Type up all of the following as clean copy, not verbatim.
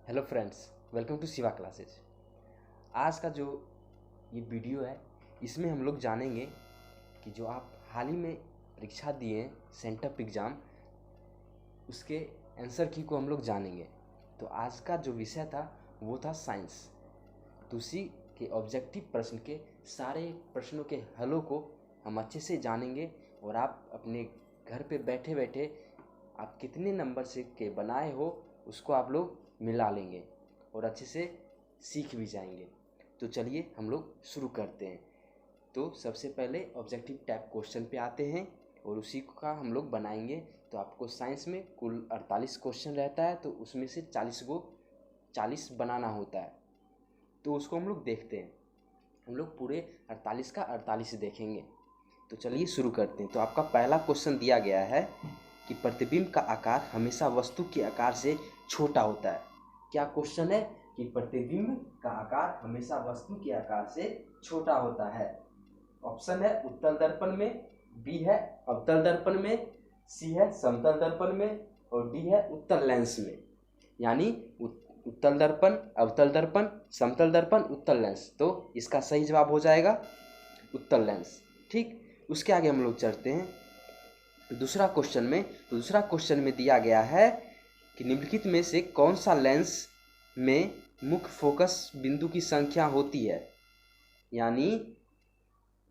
Hello friends, welcome to Shiva classes. आज का जो ये वीडियो है इसमें हम लोग जानेंगे कि जो आप हाल ही में परीक्षा दिए हैं सेंटअप एग्ज़ाम, उसके आंसर की को हम लोग जानेंगे। तो आज का जो विषय था वो था साइंस। तो उसी के ऑब्जेक्टिव प्रश्न के सारे प्रश्नों के हलों को हम अच्छे से जानेंगे और आप अपने घर पे बैठे बैठे आप कितने नंबर से के बनाए हो उसको आप लोग मिला लेंगे और अच्छे से सीख भी जाएंगे। तो चलिए हम लोग शुरू करते हैं। तो सबसे पहले ऑब्जेक्टिव टाइप क्वेश्चन पे आते हैं और उसी का हम लोग बनाएंगे। तो आपको साइंस में कुल 48 क्वेश्चन रहता है, तो उसमें से 40 बनाना होता है। तो उसको हम लोग देखते हैं। हम लोग पूरे 48 का 48 देखेंगे। तो चलिए शुरू करते हैं। तो आपका पहला क्वेश्चन दिया गया है कि प्रतिबिंब का आकार हमेशा वस्तु के आकार से छोटा होता है। क्या क्वेश्चन है कि प्रतिबिंब का आकार हमेशा वस्तु के आकार से छोटा होता है। ऑप्शन है उत्तल दर्पण में, बी है अवतल दर्पण में, सी है समतल दर्पण में और डी है उत्तल लेंस में। यानी उत्तल दर्पण, अवतल दर्पण, समतल दर्पण, उत्तल लेंस। तो इसका सही जवाब हो जाएगा उत्तल लेंस। ठीक, उसके आगे हम लोग चलते हैं दूसरा क्वेश्चन में। तो दूसरा क्वेश्चन में दिया गया है कि निम्नलिखित में से कौन सा लेंस में मुख्य फोकस बिंदु की संख्या होती है। यानी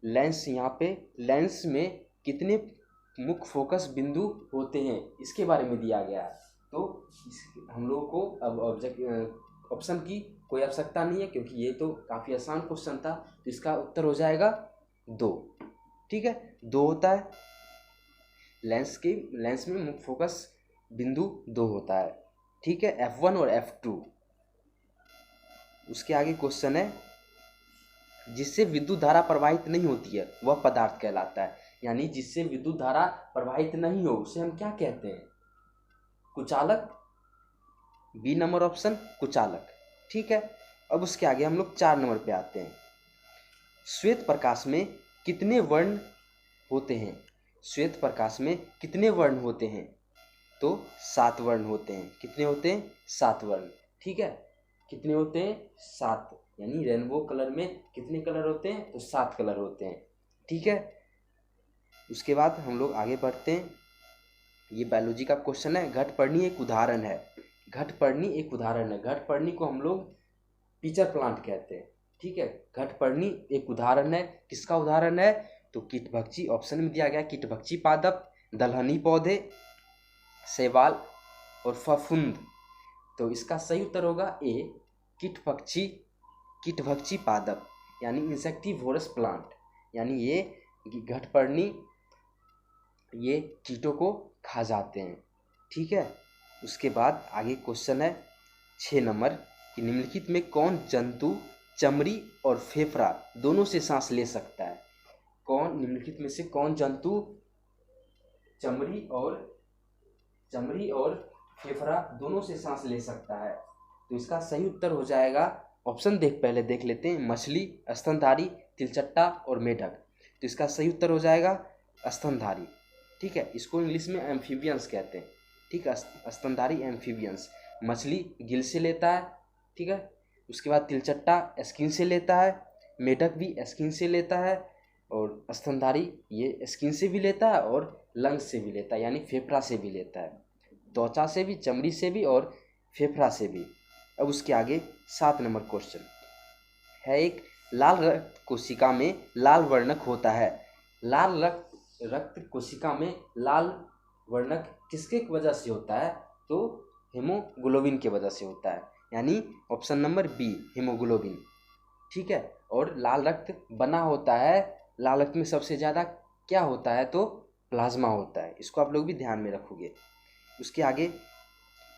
लेंस, यहाँ पे लेंस में कितने मुख्य फोकस बिंदु होते हैं इसके बारे में दिया गया है। तो हम लोगों को अब ऑप्शन की कोई आवश्यकता नहीं है क्योंकि ये तो काफ़ी आसान क्वेश्चन था। तो इसका उत्तर हो जाएगा 2। ठीक है, 2 होता है। लेंस में मुख्य फोकस बिंदु 2 होता है। ठीक है, F1 और F2। उसके आगे क्वेश्चन है जिससे विद्युत धारा प्रवाहित नहीं होती है वह पदार्थ कहलाता है। यानी जिससे विद्युत धारा प्रवाहित नहीं हो उसे हम क्या कहते हैं? कुचालक। बी नंबर ऑप्शन कुचालक। ठीक है, अब उसके आगे हम लोग 4 नंबर पे आते हैं। श्वेत प्रकाश में कितने वर्ण होते हैं? श्वेत प्रकाश में कितने वर्ण होते हैं? तो 7 वर्ण होते हैं। कितने होते हैं? 7 वर्ण। ठीक है, कितने होते हैं? 7। यानी रेनबो कलर में कितने कलर होते हैं? तो 7 कलर होते हैं। ठीक है, उसके बाद हम लोग आगे बढ़ते हैं। ये बायोलॉजी का क्वेश्चन है। घटपर्णी एक उदाहरण है। घटपर्णी एक उदाहरण है। घटपर्णी को हम लोग पिचर प्लांट कहते हैं। ठीक है, घटपर्णी एक उदाहरण है। किसका उदाहरण है? तो कीटभक्षी। ऑप्शन में दिया गया कीटभक्षी पादप, दलहनी पौधे, शैवाल और फफूंद। तो इसका सही उत्तर होगा ए, कीटभक्षी पादप यानी इंसेक्टिवोरस प्लांट। यानी ये घटपर्णी ये कीटों को खा जाते हैं। ठीक है, उसके बाद आगे क्वेश्चन है 6 नंबर कि निम्नलिखित में कौन जंतु चमड़ी और फेफड़ा दोनों से सांस ले सकता है। निम्नलिखित में से कौन जंतु चमड़ी और फेफड़ा दोनों से सांस ले सकता है? तो इसका सही उत्तर हो जाएगा, ऑप्शन पहले देख लेते हैं। मछली, स्तनधारी, तिलचट्टा और मेढक। तो इसका सही उत्तर हो जाएगा स्तनधारी। ठीक है, इसको इंग्लिश में एम्फीबियंस कहते हैं। ठीक है, स्तनधारी एम्फीबियंस। मछली गिल से लेता है। ठीक है, उसके बाद तिलचट्टा स्किन से लेता है, मेढक भी स्किन से लेता है और स्तनधारी ये स्किन से भी लेता है और लंग्स से भी लेता है, यानी फेफड़ा से भी लेता है। त्वचा से भी, चमड़ी से भी और फेफड़ा से भी। अब उसके आगे 7 नंबर क्वेश्चन है। एक लाल रक्त कोशिका में लाल वर्णक होता है। लाल रक्त कोशिका में लाल वर्णक किसके वजह से होता है? तो हीमोग्लोबिन के वजह से होता है। यानी ऑप्शन नंबर बी, हीमोग्लोबिन। ठीक है, और लाल रक्त बना होता है, लाल रक्त में सबसे ज़्यादा क्या होता है? तो प्लाज्मा होता है। इसको आप लोग भी ध्यान में रखोगे। उसके आगे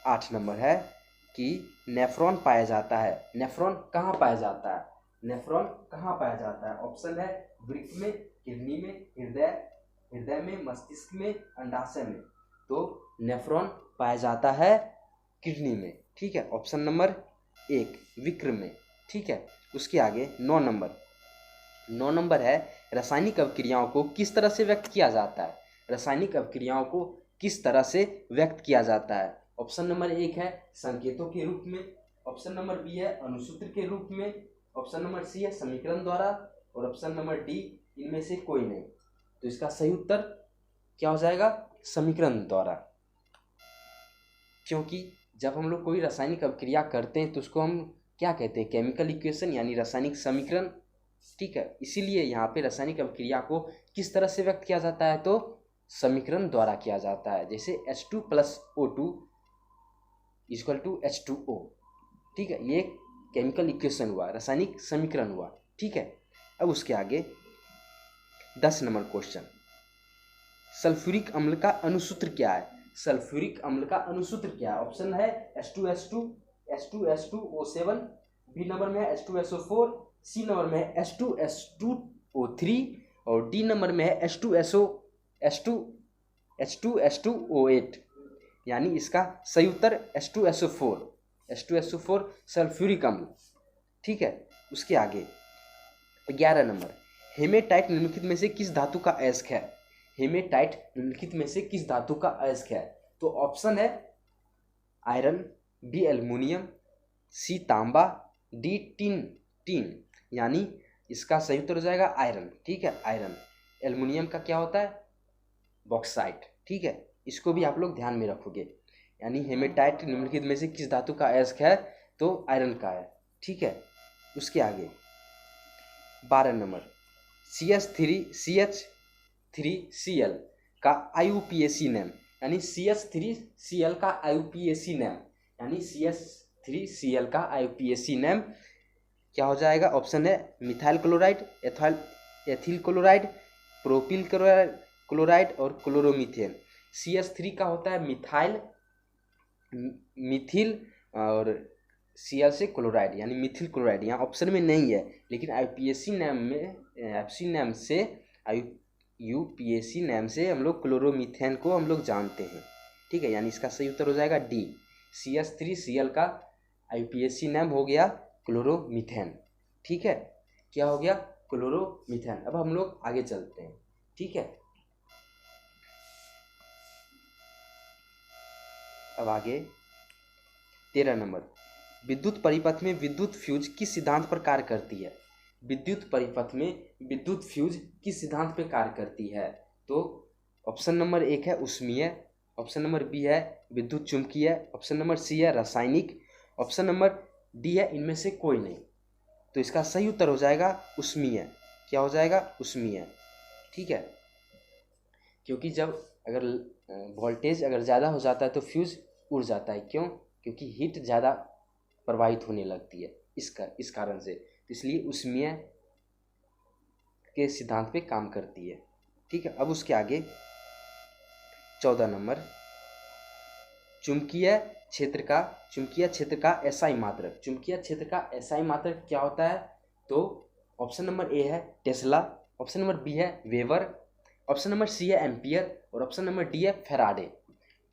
8 नंबर है कि नेफ्रॉन पाया जाता है। नेफ्रॉन कहाँ पाया जाता है? नेफ्रॉन कहाँ पाया जाता है? ऑप्शन है वृक्क में, किडनी में, हृदय में, मस्तिष्क में, अंडाशय में। तो नेफ्रॉन पाया जाता है किडनी में। ठीक है, ऑप्शन नंबर 1 वृक्क में। ठीक है, उसके आगे 9 नंबर है रासायनिक अभिक्रियाओं को किस तरह से व्यक्त किया जाता है? रासायनिक अभिक्रियाओं को किस तरह से व्यक्त किया जाता है? ऑप्शन नंबर 1 है संकेतों के रूप में, ऑप्शन नंबर बी है अणुसूत्र के रूप में, ऑप्शन नंबर सी है समीकरण द्वारा, और ऑप्शन नंबर डी इनमें से कोई नहीं। तो इसका सही उत्तर क्या हो जाएगा? समीकरण द्वारा। क्योंकि जब हम लोग कोई रासायनिक अभिक्रिया करते हैं तो उसको हम क्या कहते हैं? केमिकल इक्वेशन यानी रासायनिक समीकरण। ठीक है, इसीलिए यहाँ पे रासायनिक अभिक्रिया को किस तरह से व्यक्त किया जाता है? तो समीकरण द्वारा किया जाता है। जैसे H2 + O2 = H2O। ठीक है, ये केमिकल इक्वेशन हुआ, रासायनिक समीकरण हुआ। ठीक है, अब उसके आगे 10 नंबर क्वेश्चन, सल्फ्यूरिक अम्ल का अणुसूत्र क्या है? सल्फ्यूरिक अम्ल का अणुसूत्र क्या है? ऑप्शन है H2S2, H2S2O7, बी नंबर में है H2SO4, सी नंबर में है H2S2O3 और डी नंबर में है H2S2O8। यानी इसका सही उत्तर H2SO4 सल्फ्यूरिक अम्ल। ठीक है, उसके आगे 11 नंबर, हेमेटाइट निम्नलिखित में से किस धातु का अयस्क है? हेमेटाइट निम्नलिखित में से किस धातु का अयस्क है? तो ऑप्शन है आयरन, बी एल्युमिनियम, सी तांबा, डी टीन। यानी इसका सही उत्तर हो जाएगा आयरन। ठीक है, आयरन। एल्युमिनियम का क्या होता है? बॉक्साइट। ठीक है, इसको भी आप लोग ध्यान में रखोगे। यानी हेमेटाइट निम्नलिखित में से किस धातु का अयस्क है? तो आयरन का है। ठीक है, उसके आगे 12 नंबर, CH3Cl का IUPAC नेम, यानी CH3Cl का IUPAC नेम, यानी CH3Cl का IUPAC नेम क्या हो जाएगा? ऑप्शन है methyl chloride, ethyl chloride, propyl chloride और क्लोरोमीथेन। CH3 का होता है मिथिल और Cl से क्लोराइड यानी मिथिल क्लोराइड, यहाँ ऑप्शन में नहीं है, लेकिन IUPAC नेम से हम लोग क्लोरोमीथेन को हम लोग जानते हैं। ठीक है, यानी इसका सही उत्तर हो जाएगा डी। CH3Cl का IUPAC नेम हो गया क्लोरोमीथेन। ठीक है, क्या हो गया? क्लोरोमीथेन। अब हम लोग आगे चलते हैं। ठीक है, अब आगे 13 नंबर, विद्युत परिपथ में विद्युत फ्यूज किस सिद्धांत पर कार्य करती है? विद्युत परिपथ में विद्युत फ्यूज किस सिद्धांत पर कार्य करती है? तो ऑप्शन नंबर 1 है उष्मीय, ऑप्शन नंबर बी है विद्युत चुंबकीय, ऑप्शन नंबर सी है रासायनिक, ऑप्शन नंबर डी है इनमें से कोई नहीं। तो इसका सही उत्तर हो जाएगा उष्मीय। क्या हो जाएगा? उष्मीय। ठीक है, क्योंकि जब अगर वोल्टेज अगर ज़्यादा हो जाता है तो फ्यूज उड़ जाता है। क्यों? क्योंकि हीट ज़्यादा प्रवाहित होने लगती है इस कारण से, तो इसलिए उष्मीय के सिद्धांत पे काम करती है। ठीक है, अब उसके आगे 14 नंबर, चुंबकीय क्षेत्र का SI मात्रक। चुंबकीय क्षेत्र का SI मात्रक क्या होता है? तो ऑप्शन नंबर ए है टेस्ला, ऑप्शन नंबर बी है वेबर, ऑप्शन नंबर सी है एम्पियर और ऑप्शन नंबर डी है फैराडे।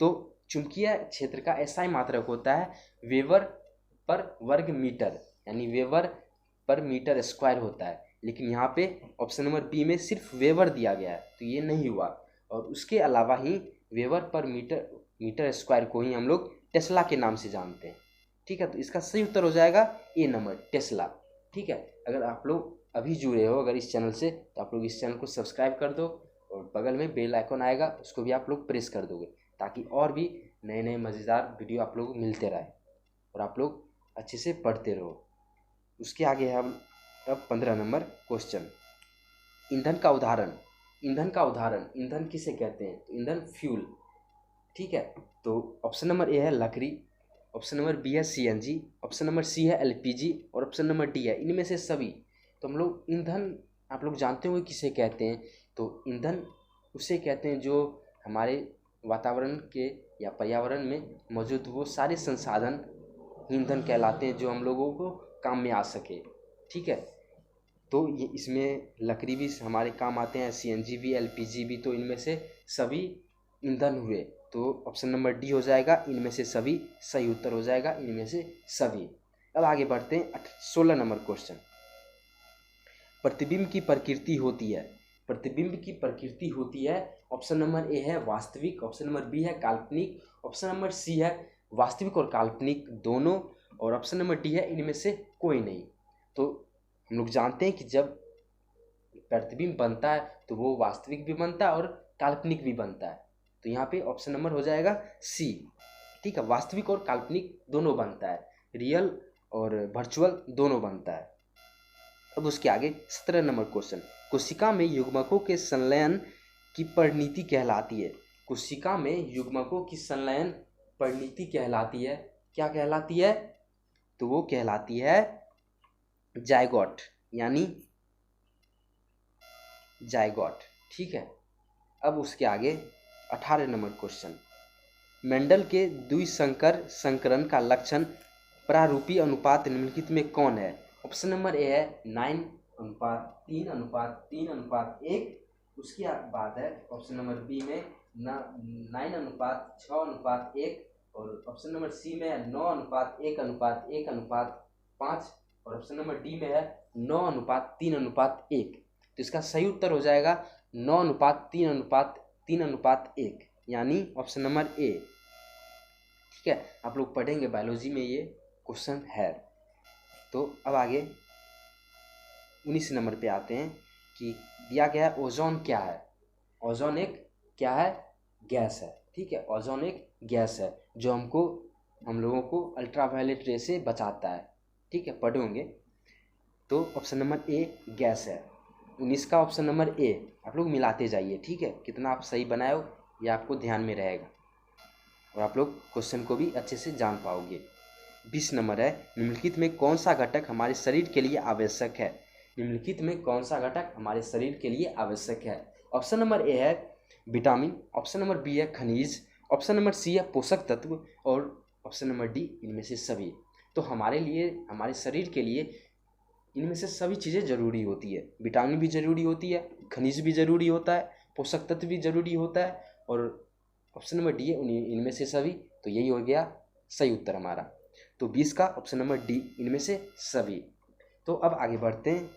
तो चुंबकीय क्षेत्र का SI मात्रक होता है वेबर पर वर्ग मीटर, यानी वेबर पर मीटर स्क्वायर होता है। लेकिन यहाँ पे ऑप्शन नंबर बी में सिर्फ वेबर दिया गया है, तो ये नहीं हुआ। और उसके अलावा ही वेबर पर मीटर स्क्वायर को ही हम लोग टेस्ला के नाम से जानते हैं। ठीक है, तो इसका सही उत्तर हो जाएगा ए नंबर, टेस्ला। ठीक है, अगर आप लोग अभी जुड़े हो अगर इस चैनल से, तो आप लोग इस चैनल को सब्सक्राइब कर दो और बगल में बेल आइकन आएगा, उसको भी आप लोग प्रेस कर दोगे, ताकि और भी नए नए मज़ेदार वीडियो आप लोग को मिलते रहे और आप लोग अच्छे से पढ़ते रहो। उसके आगे हम अब 15 नंबर क्वेश्चन, ईंधन का उदाहरण। ईंधन किसे कहते हैं? तो ईंधन फ्यूल। ठीक है, तो ऑप्शन नंबर ए है लकड़ी, ऑप्शन नंबर बी है CNG, ऑप्शन नंबर सी है LPG और ऑप्शन नंबर डी है इनमें से सभी। तो हम लोग ईंधन आप लोग जानते हो किसे कहते हैं? तो ईंधन उसे कहते हैं जो हमारे वातावरण के या पर्यावरण में मौजूद वो सारे संसाधन ईंधन कहलाते हैं जो हम लोगों को काम में आ सके। ठीक है, तो ये इसमें लकड़ी भी हमारे काम आते हैं, CNG भी, LPG भी, तो इनमें से सभी ईंधन हुए। तो ऑप्शन नंबर डी हो जाएगा इनमें से सभी, सही उत्तर हो जाएगा इनमें से सभी। अब आगे बढ़ते हैं 16 नंबर क्वेश्चन, प्रतिबिंब की प्रकृति होती है। प्रतिबिंब की प्रकृति होती है, ऑप्शन नंबर ए है वास्तविक, ऑप्शन नंबर बी है काल्पनिक, ऑप्शन नंबर सी है वास्तविक और काल्पनिक दोनों, और ऑप्शन नंबर डी है इनमें से कोई नहीं। तो हम लोग जानते हैं कि जब प्रतिबिंब बनता है तो वो वास्तविक भी बनता है और काल्पनिक भी बनता है। तो यहाँ पे ऑप्शन नंबर हो जाएगा सी। ठीक है, वास्तविक और काल्पनिक दोनों बनता है, रियल और वर्चुअल दोनों बनता है। अब उसके आगे 17 नंबर क्वेश्चन, कोशिका में युग्मकों के संलयन की परिणति कहलाती है। कोशिका में युग्मकों की संलयन परिणति कहलाती है, क्या कहलाती है? तो वो कहलाती है जायगोट, यानी जायगोट। ठीक है, अब उसके आगे 18 नंबर क्वेश्चन, मेंडल के द्विसंकर संकरण का लक्षण प्रारूपी अनुपात निम्नलिखित में कौन है? ऑप्शन नंबर ए है 9:3:3:3:1। उसके बाद है ऑप्शन नंबर बी में 9:6:1 और ऑप्शन नंबर सी में है 9:1:1:5 और ऑप्शन नंबर डी में है 9:3:1। तो इसका सही उत्तर हो जाएगा 9:3:3:1, यानी ऑप्शन नंबर ए। ठीक है, आप लोग पढ़ेंगे बायोलॉजी में ये क्वेश्चन है। तो अब आगे 19 नंबर पे आते हैं कि दिया गया है ओजोन क्या है? ओजोन एक क्या है? गैस है। ठीक है, ओजोन एक गैस है जो हम लोगों को अल्ट्रावायलेट रे से बचाता है। ठीक है, पढ़े होंगे। तो ऑप्शन नंबर ए गैस है। 19 का ऑप्शन नंबर ए। आप लोग मिलाते जाइए, ठीक है, कितना आप सही बनाए हो ये आपको ध्यान में रहेगा और आप लोग क्वेश्चन को भी अच्छे से जान पाओगे। 20 नंबर है, निम्नलिखित में कौन सा घटक हमारे शरीर के लिए आवश्यक है? निम्नलिखित में कौन सा घटक हमारे शरीर के लिए आवश्यक है? ऑप्शन नंबर ए है विटामिन, ऑप्शन नंबर बी है खनिज, ऑप्शन नंबर सी है पोषक तत्व और ऑप्शन नंबर डी इनमें से सभी। तो हमारे लिए, हमारे शरीर के लिए इनमें से सभी चीज़ें ज़रूरी होती है। विटामिन भी ज़रूरी होती है, खनिज भी ज़रूरी होता है, पोषक तत्व भी ज़रूरी होता है और ऑप्शन नंबर डी है इनमें से सभी। तो यही हो गया सही उत्तर हमारा। तो 20 का ऑप्शन नंबर डी इनमें से सभी। तो अब आगे बढ़ते हैं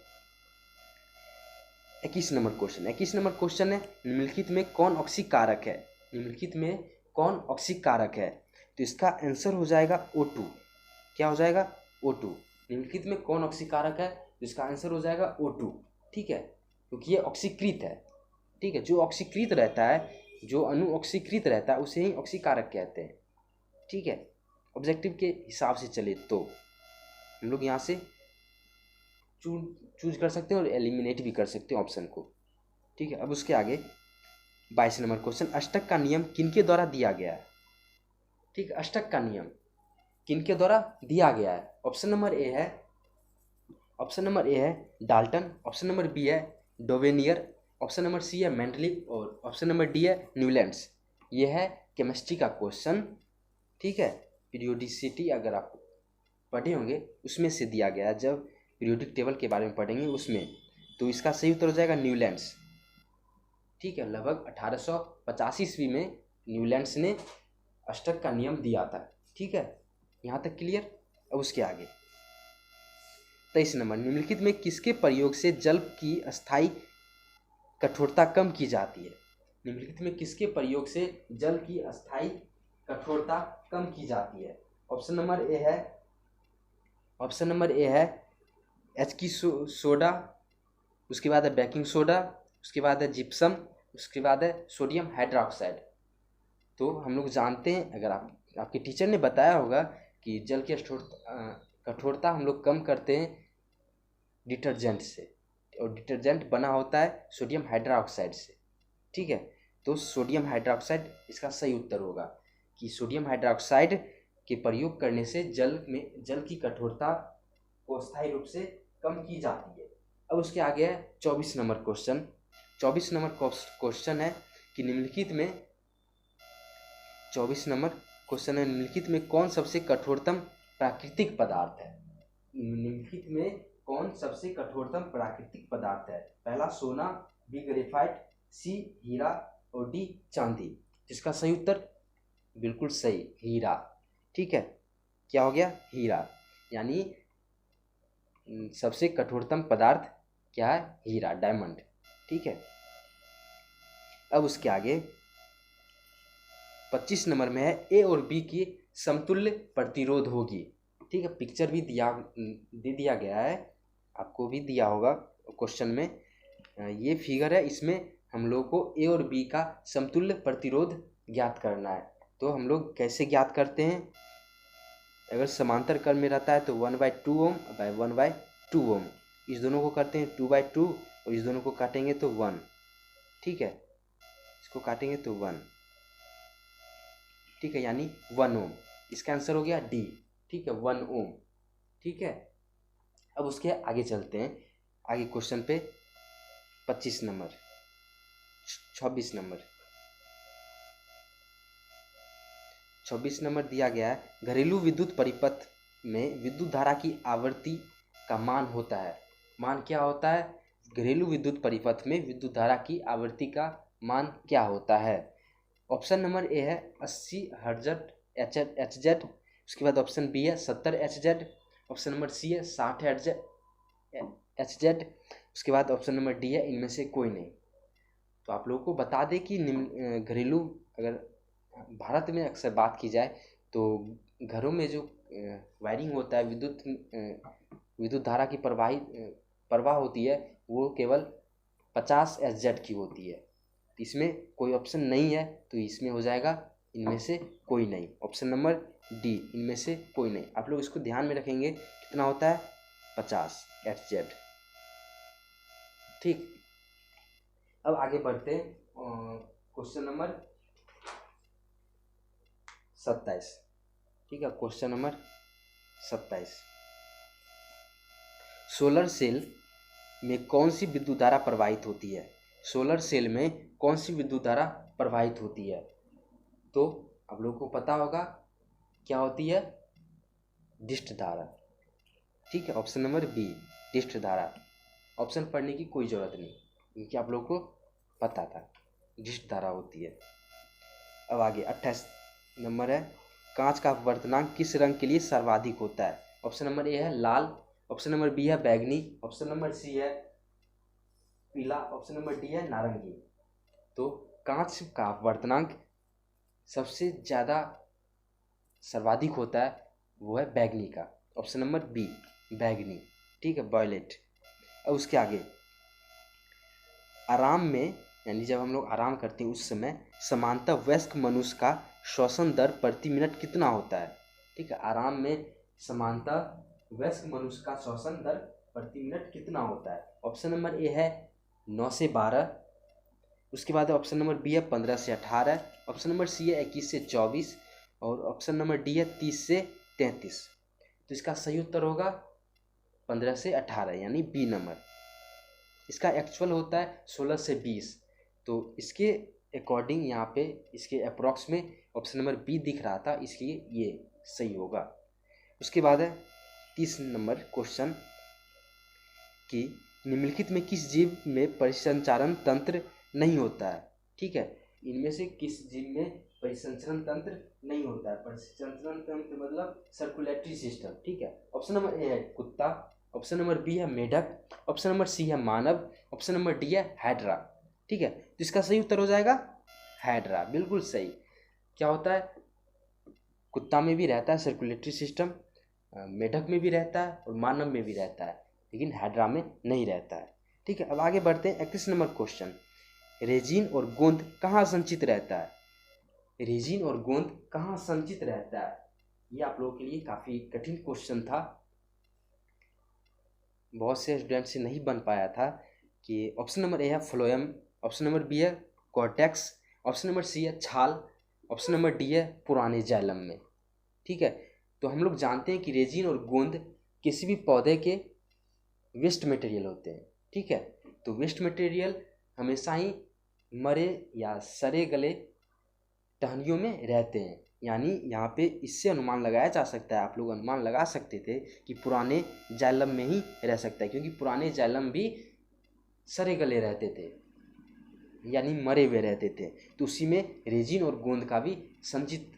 21 नंबर क्वेश्चन। 21 नंबर क्वेश्चन है, निम्नलिखित में कौन ऑक्सीय कारक है? निम्नलिखित में कौन ऑक्सीय कारक है? तो इसका आंसर हो जाएगा O2। क्या हो जाएगा? O2। निम्नलिखित में कौन ऑक्सीय कारक है? तो इसका आंसर हो जाएगा O2। ठीक है, क्योंकि ये ऑक्सीकृत है। ठीक है, जो ऑक्सीकृत रहता है, जो अणु ऑक्सीकृत रहता है उसे ही ऑक्सीय कारक कहते हैं। ठीक है, ऑब्जेक्टिव के हिसाब से चले तो हम लोग यहाँ से चूज कर सकते हैं और एलिमिनेट भी कर सकते हैं ऑप्शन को। ठीक है, अब उसके आगे 22 नंबर क्वेश्चन, अष्टक का नियम किनके द्वारा दिया गया है? ठीक है, अष्टक का नियम किनके द्वारा दिया गया है? ऑप्शन नंबर ए है डाल्टन, ऑप्शन नंबर बी है डोवेनियर, ऑप्शन नंबर सी है मेंडलीव और ऑप्शन नंबर डी है न्यूलैंड्स। ये है केमिस्ट्री का क्वेश्चन। ठीक है, पीरियोडिसिटी अगर आप पढ़े होंगे उसमें से दिया गया है, जब पीरियोडिक टेबल के बारे में पढ़ेंगे उसमें। तो इसका सही उत्तर हो जाएगा न्यूलैंड्स। ठीक है, लगभग 1885 ईस्वी में न्यूलैंड्स ने अष्टक का नियम दिया था। ठीक है, यहाँ तक क्लियर। अब उसके आगे 23 नंबर, निम्नलिखित में किसके प्रयोग से जल की अस्थायी कठोरता कम की जाती है? निम्नलिखित में किसके प्रयोग से जल की अस्थायी कठोरता कम की जाती है? ऑप्शन नंबर ए है एचकी सोडा, उसके बाद है बेकिंग सोडा, उसके बाद है जिप्सम, उसके बाद है सोडियम हाइड्रोक्साइड। तो हम लोग जानते हैं, अगर आपके टीचर ने बताया होगा कि जल की कठोरता हम लोग कम करते हैं डिटर्जेंट से, और डिटर्जेंट बना होता है सोडियम हाइड्रोक्साइड से। ठीक है, तो सोडियम हाइड्रोक्साइड इसका सही उत्तर होगा कि सोडियम हाइड्रोक्साइड के प्रयोग करने से जल की कठोरता को स्थायी रूप से कम की जाती है। अब उसके आगे है 24 नंबर क्वेश्चन। 24 नंबर क्वेश्चन है कि निम्नलिखित में कौन सबसे कठोरतम प्राकृतिक पदार्थ है? निम्नलिखित में कौन सबसे कठोरतम प्राकृतिक पदार्थ है? पहला सोना, बी ग्रेफाइट, सी हीरा और डी चांदी। जिसका सही उत्तर बिल्कुल सही, हीरा। ठीक है, क्या हो गया? हीरा, यानी सबसे कठोरतम पदार्थ क्या है? हीरा, डायमंड। ठीक है, अब उसके आगे 25 नंबर में है ए और बी की समतुल्य प्रतिरोध होगी। ठीक है, पिक्चर भी दे दिया गया है, आपको भी दिया होगा क्वेश्चन में। ये फिगर है, इसमें हम लोग को ए और बी का समतुल्य प्रतिरोध ज्ञात करना है। तो हम लोग कैसे ज्ञात करते हैं, अगर समांतर क्रम में रहता है तो 1/2 ओम बाय 1/2 ओम, इस दोनों को करते हैं 2/2 और इस दोनों को काटेंगे तो 1, ठीक है, इसको काटेंगे तो 1, ठीक है, यानी 1 ओम। इसका आंसर हो गया डी, ठीक है, 1 ओम, ठीक है। अब उसके आगे चलते हैं, आगे क्वेश्चन पे 25 नंबर 26 नंबर 26 नंबर दिया गया है, घरेलू विद्युत परिपथ में विद्युत धारा की आवृत्ति का मान होता है। मान क्या होता है, घरेलू विद्युत परिपथ में विद्युत धारा की आवृत्ति का मान क्या होता है। ऑप्शन नंबर ए है 80 हर्ट्ज एच जेड, उसके बाद ऑप्शन बी है 70 H Z, option number C है 60 हर्ट्ज एच जेड, उसके बाद ऑप्शन नंबर डी है इनमें से कोई नहीं। तो आप लोगों को बता दें कि घरेलू, अगर भारत में अक्सर बात की जाए तो घरों में जो वायरिंग होता है, विद्युत धारा की प्रवाह होती है, वो केवल 50 एच जेड की होती है। तो इसमें कोई ऑप्शन नहीं है, तो इसमें हो जाएगा इनमें से कोई नहीं, ऑप्शन नंबर डी, इनमें से कोई नहीं। आप लोग इसको ध्यान में रखेंगे, कितना होता है 50 एच जेड, ठीक। अब आगे बढ़ते हैं, क्वेश्चन नंबर 27, ठीक है, क्वेश्चन नंबर 27, सोलर सेल में कौन सी विद्युत धारा प्रवाहित होती है। सोलर सेल में कौन सी विद्युत धारा प्रवाहित होती है, तो आप लोगों को पता होगा क्या होती है, डिस्ट धारा, ठीक है, ऑप्शन नंबर बी, डिस्ट धारा। ऑप्शन पढ़ने की कोई ज़रूरत नहीं, क्योंकि आप लोगों को पता था डिस्ट धारा होती है। अब आगे 28 नंबर है, कांच का अपवर्तनांक किस रंग के लिए सर्वाधिक होता है। ऑप्शन नंबर ए है लाल, ऑप्शन नंबर बी है बैगनी, ऑप्शन नंबर सी है पीला, ऑप्शन नंबर डी है नारंगी। तो कांच का अपवर्तनांक सबसे ज़्यादा सर्वाधिक होता है, वो है बैगनी का, ऑप्शन नंबर बी बैगनी, ठीक है, वॉयलेट। अब उसके आगे आराम में, यानी जब हम लोग आराम करते हैं उस समय सामान्यतः वयस्क मनुष्य का श्वसन दर प्रति मिनट कितना होता है, ठीक है, आराम में सामान्यतः वयस्क मनुष्य का श्वसन दर प्रति मिनट कितना होता है। ऑप्शन नंबर ए है 9 से 12, उसके बाद ऑप्शन नंबर बी है 15 से 18, ऑप्शन नंबर सी है 21 से 24 और ऑप्शन नंबर डी है 30 से 33। तो इसका सही उत्तर होगा 15 से 18, यानी बी नंबर। इसका एक्चुअल होता है 16 से 20, तो इसके अकॉर्डिंग यहाँ पे इसके अप्रॉक्स में ऑप्शन नंबर बी दिख रहा था, इसलिए ये सही होगा। उसके बाद है 30 नंबर क्वेश्चन कि निम्नलिखित में किस जीव में परिसंचारण तंत्र नहीं होता है, ठीक है, इनमें से किस जीव में परिसंचरण तंत्र नहीं होता है। परिसंचरण तंत्र मतलब सर्कुलेटरी सिस्टम, ठीक है। ऑप्शन नंबर ए है कुत्ता, ऑप्शन नंबर बी है मेढक, ऑप्शन नंबर सी है मानव, ऑप्शन नंबर डी है हाइड्रा, ठीक है। तो इसका सही उत्तर हो जाएगा हाइड्रा, बिल्कुल सही। क्या होता है, कुत्ता में भी रहता है सर्कुलेटरी सिस्टम, मेढक में भी रहता है और मानव में भी रहता है, लेकिन हाइड्रा में नहीं रहता है, ठीक है। अब आगे बढ़ते हैं 31 नंबर क्वेश्चन, रेजिन और गोंद कहाँ संचित रहता है। रेजिन और गोंद कहाँ संचित रहता है, ये आप लोगों के लिए काफ़ी कठिन क्वेश्चन था, बहुत से स्टूडेंट से नहीं बन पाया था। कि ऑप्शन नंबर ए है फ्लोएम, ऑप्शन नंबर बी है कॉर्टेक्स, ऑप्शन नंबर सी है छाल, ऑप्शन नंबर डी है पुराने जाइलम में, ठीक है। तो हम लोग जानते हैं कि रेजिन और गोंद किसी भी पौधे के वेस्ट मटेरियल होते हैं, ठीक है। तो वेस्ट मटेरियल हमेशा ही मरे या सड़े गले टहनियों में रहते हैं, यानी यहाँ पे इससे अनुमान लगाया जा सकता है, आप लोग अनुमान लगा सकते थे कि पुराने जाइलम में ही रह सकता है, क्योंकि पुराने जाइलम भी सड़े गले रहते थे, यानी मरे हुए रहते थे। तो उसी में रेजिन और गोंद का भी संचित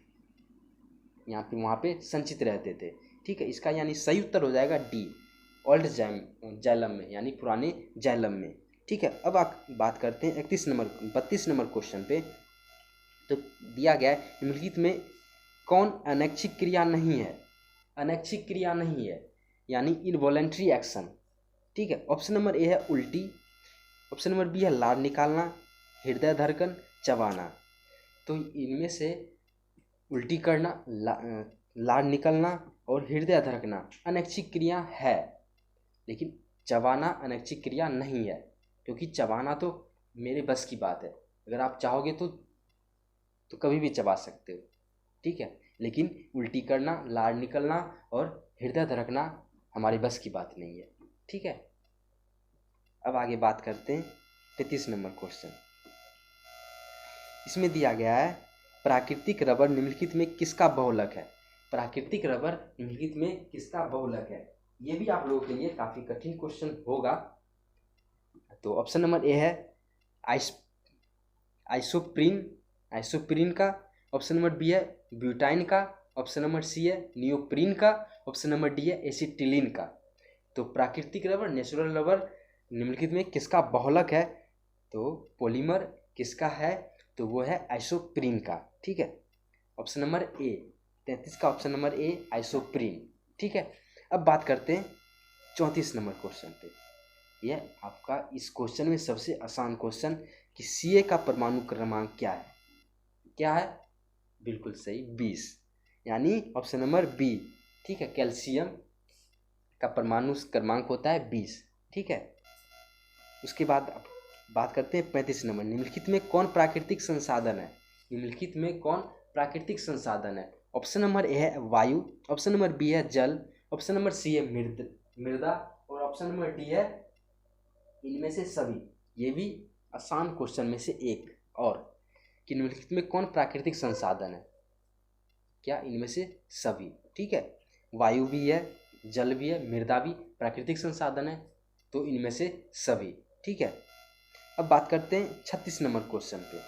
यहाँ पे वहाँ पे संचित रहते थे, ठीक है। इसका यानी सही उत्तर हो जाएगा डी, ओल्ड जाइलम में, यानी पुराने जाइलम में, ठीक है। अब बात करते हैं 32 नंबर क्वेश्चन पे। तो दिया गया है निम्नलिखित में कौन अनैच्छिक क्रिया नहीं है, अनैच्छिक क्रिया नहीं है, यानी इनवॉलेंट्री एक्शन। ठीक है, ऑप्शन नंबर ए है उल्टी, ऑप्शन नंबर बी है लार निकालना, हृदय धड़कन, चबाना। तो इनमें से उल्टी करना, लार निकलना और हृदय धड़कना अनैच्छिक क्रिया है, लेकिन चबाना अनैच्छिक क्रिया नहीं है, क्योंकि चबाना तो मेरे बस की बात है। अगर आप चाहोगे तो कभी भी चबा सकते हो। ठीक है, लेकिन उल्टी करना, लार निकलना और हृदय धड़कना हमारी बस की बात नहीं है। ठीक है, अब आगे बात करते हैं 33 नंबर क्वेश्चन। इसमें दिया गया है प्राकृतिक रबर निम्नलिखित में किसका बहुलक है। प्राकृतिक रबर निम्नलिखित में किसका बहुलक है, ये भी आप लोगों के लिए काफ़ी कठिन क्वेश्चन होगा। तो ऑप्शन नंबर ए है आइसोप्रीन का, ऑप्शन नंबर बी है ब्यूटाइन का, ऑप्शन नंबर सी है नियोप्रीन का, ऑप्शन नंबर डी है एसिटिलीन का। तो प्राकृतिक रबर, नेचुरल रबर निम्नलिखित में किसका बहुलक है, तो पॉलीमर किसका है, तो वो है आइसोप्रीन का। ठीक है, ऑप्शन नंबर ए, 33 का ऑप्शन नंबर ए आइसोप्रीन। ठीक है, अब बात करते हैं 34 नंबर क्वेश्चन पे। यह आपका इस क्वेश्चन में सबसे आसान क्वेश्चन कि Ca का परमाणु क्रमांक क्या है। क्या है, बिल्कुल सही 20, यानी ऑप्शन नंबर बी। ठीक है, कैल्शियम का परमाणु क्रमांक होता है 20। ठीक है, उसके बाद बात करते हैं 35 नंबर। निम्नलिखित में कौन प्राकृतिक संसाधन है। निम्नलिखित में कौन प्राकृतिक संसाधन है। ऑप्शन नंबर ए है वायु, ऑप्शन नंबर बी है जल, ऑप्शन नंबर सी है मृदा और ऑप्शन नंबर डी है इनमें से सभी। ये भी आसान क्वेश्चन में से एक और कि निम्नलिखित में कौन प्राकृतिक संसाधन है, क्या इनमें से सभी। ठीक है, वायु भी है, जल भी है, मृदा भी प्राकृतिक संसाधन है, तो इनमें से सभी। ठीक है, अब बात करते हैं 36 नंबर क्वेश्चन पे।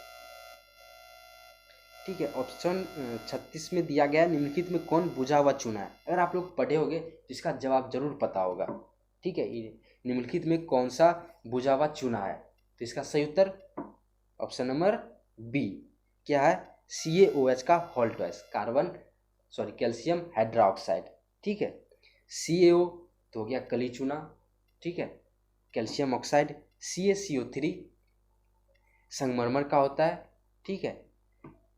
ठीक है, ऑप्शन 36 में दिया गया निम्नलिखित में कौन बुझा हुआ चूना है। अगर आप लोग पढ़े होंगे तो इसका जवाब जरूर पता होगा। ठीक है, निम्नलिखित में कौन सा बुझा हुआ चूना है, तो इसका सही उत्तर ऑप्शन नंबर बी क्या है, CaOH का हॉल्टॉयस, कैल्शियम हाइड्रोक्साइड। ठीक है, CaO तो हो गया कली चूना। ठीक है, कैल्शियम ऑक्साइड CaCO3 संगमरमर का होता है। ठीक है,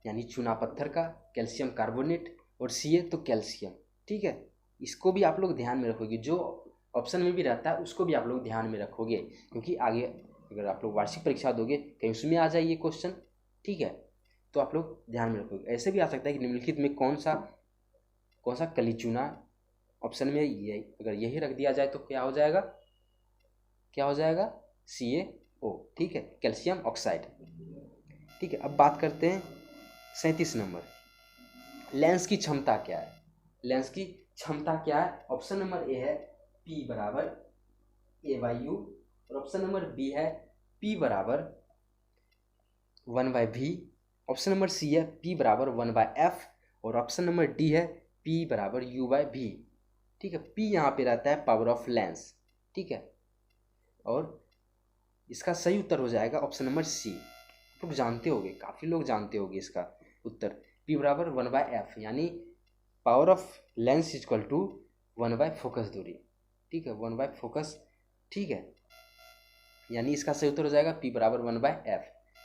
यानी चूना पत्थर का, कैल्शियम कार्बोनेट और Ca तो कैल्शियम। ठीक है, इसको भी आप लोग ध्यान में रखोगे, जो ऑप्शन में भी रहता है उसको भी आप लोग ध्यान में रखोगे, क्योंकि आगे अगर आप लोग वार्षिक परीक्षा दोगे कहीं उसमें आ जाए ये क्वेश्चन। ठीक है, तो आप लोग ध्यान में रखोगे। ऐसे भी आ सकता है कि निम्नलिखित में कौन सा कली चूना, ऑप्शन में ये अगर यही रख दिया जाए तो क्या हो जाएगा, CaO। ठीक है, कैल्शियम ऑक्साइड। ठीक है, अब बात करते हैं 37 नंबर। लेंस की क्षमता क्या है। लेंस की क्षमता क्या है, ऑप्शन नंबर ए है P बराबर A/U और ऑप्शन नंबर बी है P बराबर 1/V, ऑप्शन नंबर सी है P बराबर 1/F और ऑप्शन नंबर डी है P बराबर U/V। ठीक है, P यहाँ पे रहता है पावर ऑफ लेंस। ठीक है, और इसका सही उत्तर हो जाएगा ऑप्शन नंबर सी। आप लोग जानते होंगे, काफ़ी लोग जानते होंगे इसका उत्तर, P बराबर 1/F, यानी power of lens equal to 1/4 focus दूरी। ठीक है, 1/4 फोकस। ठीक है, यानी इसका सही उत्तर हो जाएगा P बराबर 1/F।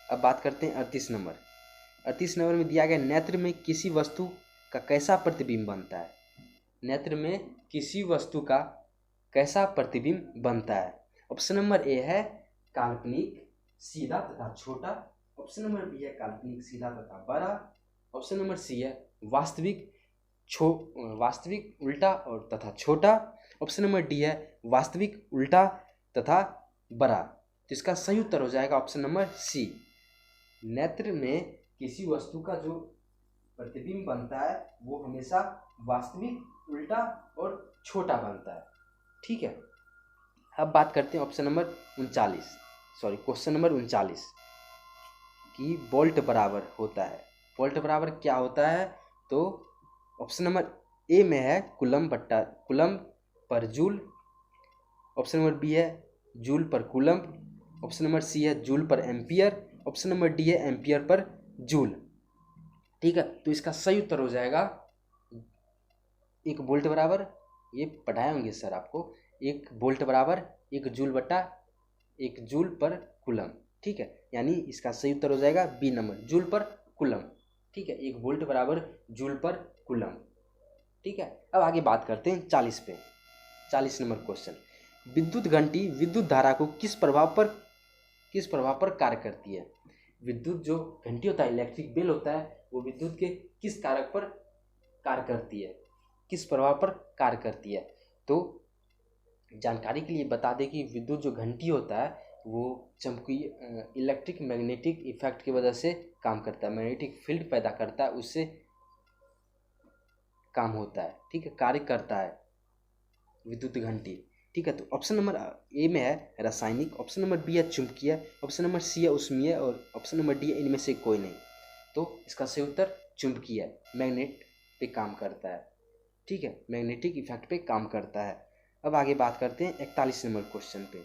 अब बात करते हैं 38 नंबर। 38 नंबर में दिया गया नेत्र में किसी वस्तु का कैसा प्रतिबिंब बनता है। नेत्र में किसी वस्तु का कैसा प्रतिबिंब बनता है। ऑप्शन नंबर ए है काल्पनिक सीधा तथा छोटा, ऑप्शन नंबर बी है काल्पनिक सीधा तथा बड़ा, ऑप्शन नंबर सी है वास्तविक उल्टा और तथा छोटा, ऑप्शन नंबर डी है वास्तविक उल्टा तथा बड़ा। तो इसका सही उत्तर हो जाएगा ऑप्शन नंबर सी। नेत्र में किसी वस्तु का जो प्रतिबिंब बनता है वो हमेशा वास्तविक उल्टा और छोटा बनता है। ठीक है, अब बात करते हैं ऑप्शन नंबर 39, क्वेश्चन नंबर 39 कि वोल्ट बराबर होता है। वोल्ट बराबर क्या होता है, तो ऑप्शन नंबर ए में है coulomb per joule, option number B है जूल पर कूलम, ऑप्शन नंबर सी है joule per ampere, option number D है एम्पियर पर जूल। ठीक है, तो इसका सही उत्तर हो जाएगा 1 वोल्ट बराबर, ये पढ़ाए होंगे सर आपको, 1 वोल्ट बराबर 1 जूल बटा 1 जूल पर कूलम। ठीक है, यानी इसका सही उत्तर हो जाएगा बी नंबर, जूल पर कूलम। ठीक है, 1 वोल्ट बराबर जूल पर कूलम। ठीक है, अब आगे बात करते हैं 40 पे। 40 नंबर क्वेश्चन, विद्युत घंटी विद्युत धारा को किस प्रभाव पर कार्य करती है। विद्युत जो घंटी होता है, इलेक्ट्रिक बेल होता है, वो विद्युत के किस कारक पर कार्य करती है, किस प्रभाव पर कार्य करती है। तो जानकारी के लिए बता दें कि विद्युत जो घंटी होता है वो चुंबकीय इलेक्ट्रिक मैग्नेटिक इफेक्ट की वजह से काम करता है, मैग्नेटिक फील्ड पैदा करता है, उससे काम होता है। ठीक है, कार्य करता है विद्युत घंटी। ठीक है, तो ऑप्शन नंबर ए में है रासायनिक, ऑप्शन नंबर बी है चुंबकीय, ऑप्शन नंबर सी है उष्मीय, और ऑप्शन नंबर डी है इनमें से कोई नहीं। तो इसका सही उत्तर चुंबकीय है, मैग्नेट पे काम करता है। ठीक है, मैग्नेटिक इफेक्ट पे काम करता है। अब आगे बात करते हैं 41 नंबर क्वेश्चन पे।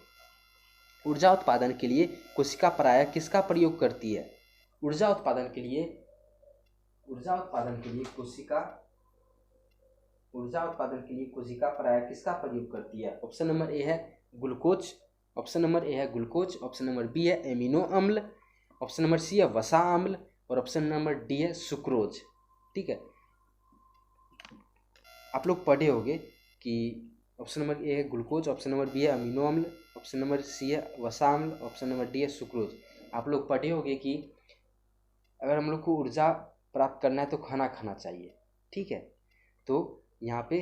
ऊर्जा उत्पादन के लिए कोशिका प्रायः किसका प्रयोग करती है। ऊर्जा उत्पादन के लिए कोशिका प्रायः किसका प्रयोग करती है। ऑप्शन नंबर ए है ग्लूकोज, ऑप्शन नंबर ए है ग्लूकोज, ऑप्शन नंबर बी है एमिनो अम्ल, ऑप्शन नंबर सी है वसा अम्ल, और ऑप्शन नंबर डी है सुक्रोज। ठीक है, आप लोग पढ़े होंगे कि ऑप्शन नंबर ए है ग्लूकोज, ऑप्शन नंबर बी है अमीनो अम्ल, ऑप्शन नंबर सी है वसा अम्ल, ऑप्शन नंबर डी है सुक्रोज। आप लोग पढ़े होंगे कि अगर हम लोग को ऊर्जा प्राप्त करना है तो खाना खाना चाहिए। ठीक है, तो यहाँ पे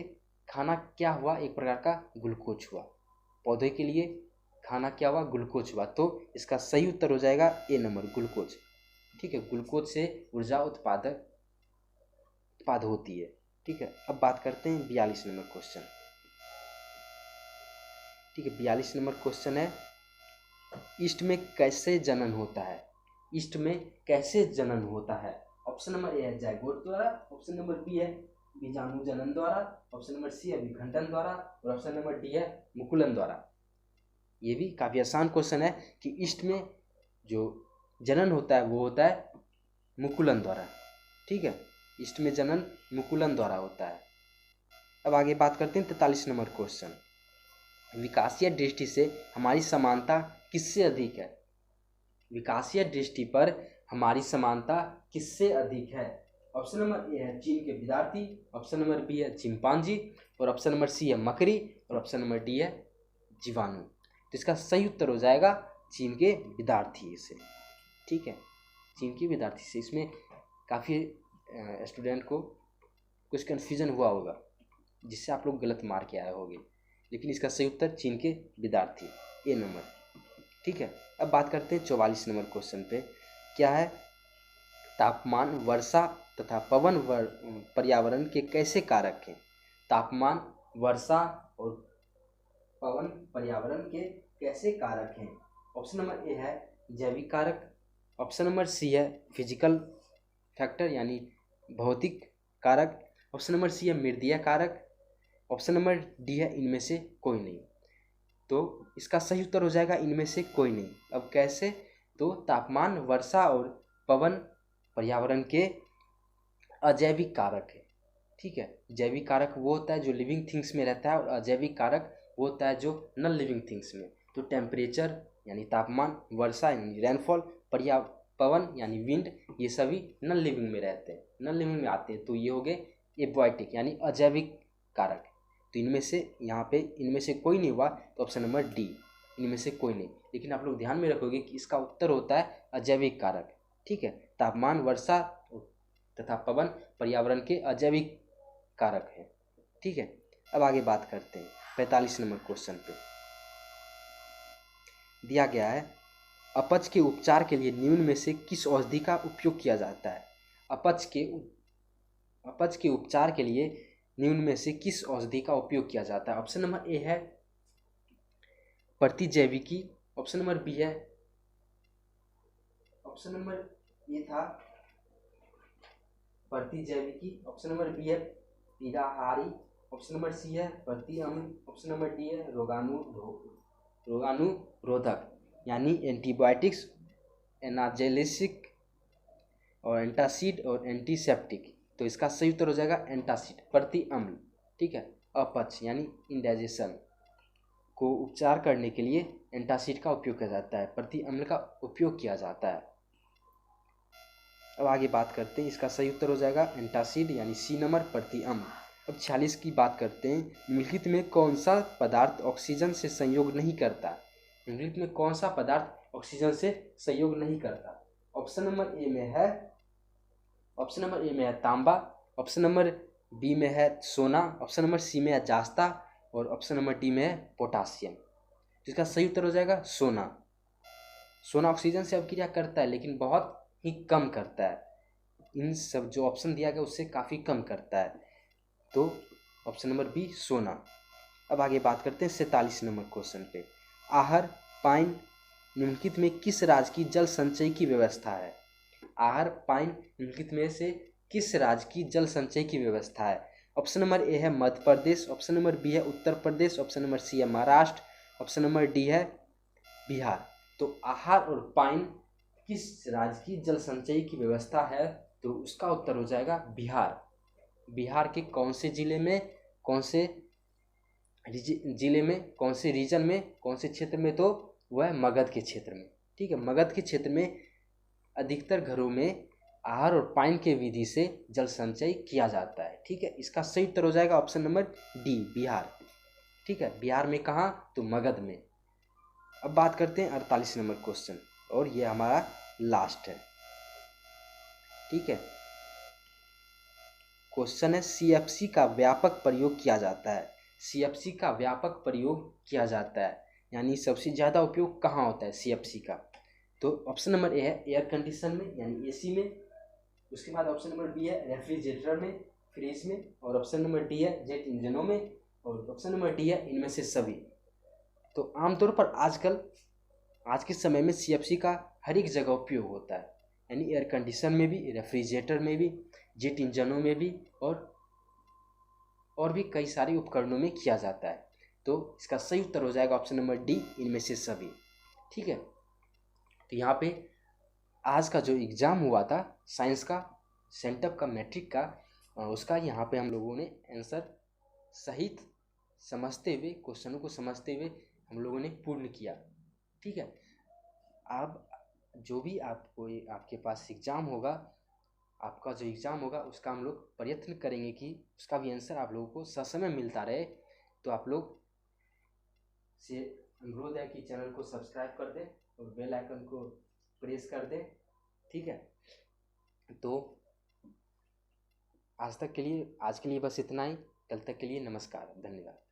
खाना क्या हुआ, एक प्रकार का ग्लूकोज हुआ, पौधे के लिए खाना क्या हुआ, ग्लूकोज हुआ। तो इसका सही उत्तर हो जाएगा ए नंबर, ग्लूकोज। ठीक है, ग्लूकोज से ऊर्जा उत्पाद होती है। ठीक है, अब बात करते हैं 42 नंबर क्वेश्चन। ठीक है, 42 नंबर क्वेश्चन है ईस्ट में कैसे जनन होता है। ईस्ट में कैसे जनन होता है। ऑप्शन नंबर ए है जाइगोट द्वारा, ऑप्शन नंबर बी है बीजाणु जनन द्वारा, ऑप्शन नंबर सी है विखंडन द्वारा, और ऑप्शन नंबर डी है मुकुलन द्वारा। ये भी काफ़ी आसान क्वेश्चन है कि ईस्ट में जो जनन होता है वो होता है मुकुलन द्वारा। ठीक है, ईस्ट में जनन मुकुलन द्वारा होता है। अब आगे बात करते हैं 43 नंबर क्वेश्चन, विकासीय दृष्टि से हमारी समानता किससे अधिक है। विकासीय दृष्टि पर हमारी समानता किससे अधिक है। ऑप्शन नंबर ए है चीन के विद्यार्थी, ऑप्शन नंबर बी है चिंपांजी, और ऑप्शन नंबर सी है मकड़ी, और ऑप्शन नंबर डी है जीवाणु। तो इसका सही उत्तर हो जाएगा चीन के विद्यार्थी से। ठीक है, चीन के विद्यार्थी से। इसमें काफ़ी स्टूडेंट को कुछ कन्फ्यूजन हुआ होगा जिससे आप लोग गलत मार के आए होंगे, लेकिन इसका सही उत्तर चीन के विद्यार्थी, ए नंबर। ठीक है, अब बात करते हैं 44 नंबर क्वेश्चन पे। क्या है, तापमान, वर्षा तथा पवन पर्यावरण के कैसे कारक हैं। तापमान, वर्षा और पवन पर्यावरण के कैसे कारक हैं। ऑप्शन नंबर ए है जैविक कारक, ऑप्शन नंबर सी है फिजिकल फैक्टर यानी भौतिक कारक, ऑप्शन नंबर सी है मृदीय कारक, ऑप्शन नंबर डी है इनमें से कोई नहीं। तो इसका सही उत्तर हो जाएगा इनमें से कोई नहीं। अब कैसे, तो तापमान, वर्षा और पवन पर्यावरण के अजैविक कारक है। ठीक है, जैविक कारक वो होता है जो लिविंग थिंग्स में रहता है, और अजैविक कारक वो होता है जो नॉन लिविंग थिंग्स में। तो टेम्परेचर यानी तापमान, वर्षा यानी रेनफॉल, पवन यानी विंड, ये सभी नॉन लिविंग में रहते हैं, नॉन लिविंग में आते हैं। तो ये हो गए एबॉयटिक यानी अजैविक कारक। तो इनमें से यहाँ पे इनमें से कोई नहीं हुआ, तो ऑप्शन नंबर डी, इनमें से कोई नहीं। लेकिन आप लोग ध्यान में रखोगे कि इसका उत्तर होता है अजैविक कारक। ठीक है, तापमान, वर्षा तथा पवन पर्यावरण के अजैविक कारक हैं। ठीक है, अब आगे बात करते हैं 45 नंबर क्वेश्चन पे। दिया गया है अपच के उपचार के लिए निम्न में से किस औषधि का उपयोग किया जाता है। अपच के उपचार के लिए निम्न में से किस औषधि का उपयोग किया जाता है। ऑप्शन नंबर ए है प्रतिजैविकी, ऑप्शन नंबर बी है, ऑप्शन नंबर ए था प्रतिजैविकी, ऑप्शन नंबर बी है पीड़ाहारी, ऑप्शन नंबर सी है प्रतिअम्ल, ऑप्शन नंबर डी है रोगाणुरोधक यानी एंटीबायोटिक्स, एनाजेलिसिक और एंटासिड और एंटीसेप्टिक। तो इसका सही उत्तर हो जाएगा एंटासिड, प्रतिअम्ल। ठीक है। अपच यानी इंडाइजेशन को उपचार करने के लिए एंटासिड का उपयोग किया जाता है, प्रति अम्ल का उपयोग किया जाता है। अब आगे बात करते हैं, इसका सही उत्तर हो जाएगा एंटासिड यानी सी नंबर प्रति अम्ल। अब 46 की बात करते हैं, निम्नलिखित में कौन सा पदार्थ ऑक्सीजन से संयोग नहीं करता। निम्नलिखित में कौन सा पदार्थ ऑक्सीजन से संयोग नहीं करता। ऑप्शन नंबर ए में है तांबा, ऑप्शन नंबर बी में है सोना, ऑप्शन नंबर सी में है जास्ता और ऑप्शन नंबर डी में है पोटासियम। जिसका सही उत्तर हो जाएगा सोना। सोना ऑक्सीजन से अभिक्रिया करता है लेकिन बहुत ही कम करता है, इन सब जो ऑप्शन दिया गया उससे काफ़ी कम करता है, तो ऑप्शन नंबर बी सोना। अब आगे बात करते हैं 47 नंबर क्वेश्चन पे। आहर पाइन निम्नलिखित में किस राज्य की जल संचय की व्यवस्था है। आहर पाइन निम्नलिखित में से किस राज्य की जल संचय की व्यवस्था है। ऑप्शन नंबर ए है Madhya Pradesh, option number B है Uttar Pradesh, option number C है महाराष्ट्र, ऑप्शन नंबर डी है बिहार। तो आहर और पाइन किस राज्य की जल संचय की व्यवस्था है, तो उसका उत्तर हो जाएगा बिहार। बिहार के कौन से जिले में, कौन से कौन से रीजन में, कौन से क्षेत्र में, तो वह है मगध के क्षेत्र में। ठीक है, मगध के क्षेत्र में अधिकतर घरों में आहर और पाइन के विधि से जल संचय किया जाता है। ठीक है, इसका सही उत्तर हो जाएगा ऑप्शन नंबर डी बिहार। ठीक है, बिहार में कहाँ, तो मगध में। अब बात करते हैं 48 नंबर क्वेश्चन, और ये हमारा लास्ट है। ठीक है, क्वेश्चन है सीएफसी का व्यापक प्रयोग किया जाता है। सीएफसी का व्यापक प्रयोग किया जाता है यानी सबसे ज़्यादा उपयोग कहाँ होता है सीएफसी का, तो ऑप्शन नंबर ए है एयर कंडीशन में यानी एसी में, उसके बाद ऑप्शन नंबर बी है रेफ्रिजरेटर में, फ्रिज में, और ऑप्शन नंबर डी है जेट इंजनों में, और ऑप्शन नंबर डी है इनमें से सभी। तो आमतौर पर आजकल आज के समय में सीएफसी का हर एक जगह उपयोग होता है, यानी एयर कंडीशन में भी, रेफ्रिजरेटर में भी, जेट इंजनों में भी, और भी कई सारे उपकरणों में किया जाता है। तो इसका सही उत्तर हो जाएगा ऑप्शन नंबर डी इनमें से सभी। ठीक है, तो यहाँ पे आज का जो एग्ज़ाम हुआ था साइंस का, सेंटअप का, मैट्रिक का, उसका यहाँ पे हम लोगों ने आंसर सहित समझते हुए, क्वेश्चनों को समझते हुए हम लोगों ने पूर्ण किया। ठीक है, अब जो भी आपके पास एग्ज़ाम होगा, आपका जो एग्ज़ाम होगा उसका हम लोग प्रयत्न करेंगे कि उसका भी आंसर आप लोगों को ससमय मिलता रहे। तो आप लोग से अनुरोध है कि चैनल को सब्सक्राइब कर दें और बेल आइकन को प्रेस कर दें। ठीक है, तो आज के लिए बस इतना ही। कल तक के लिए नमस्कार, धन्यवाद।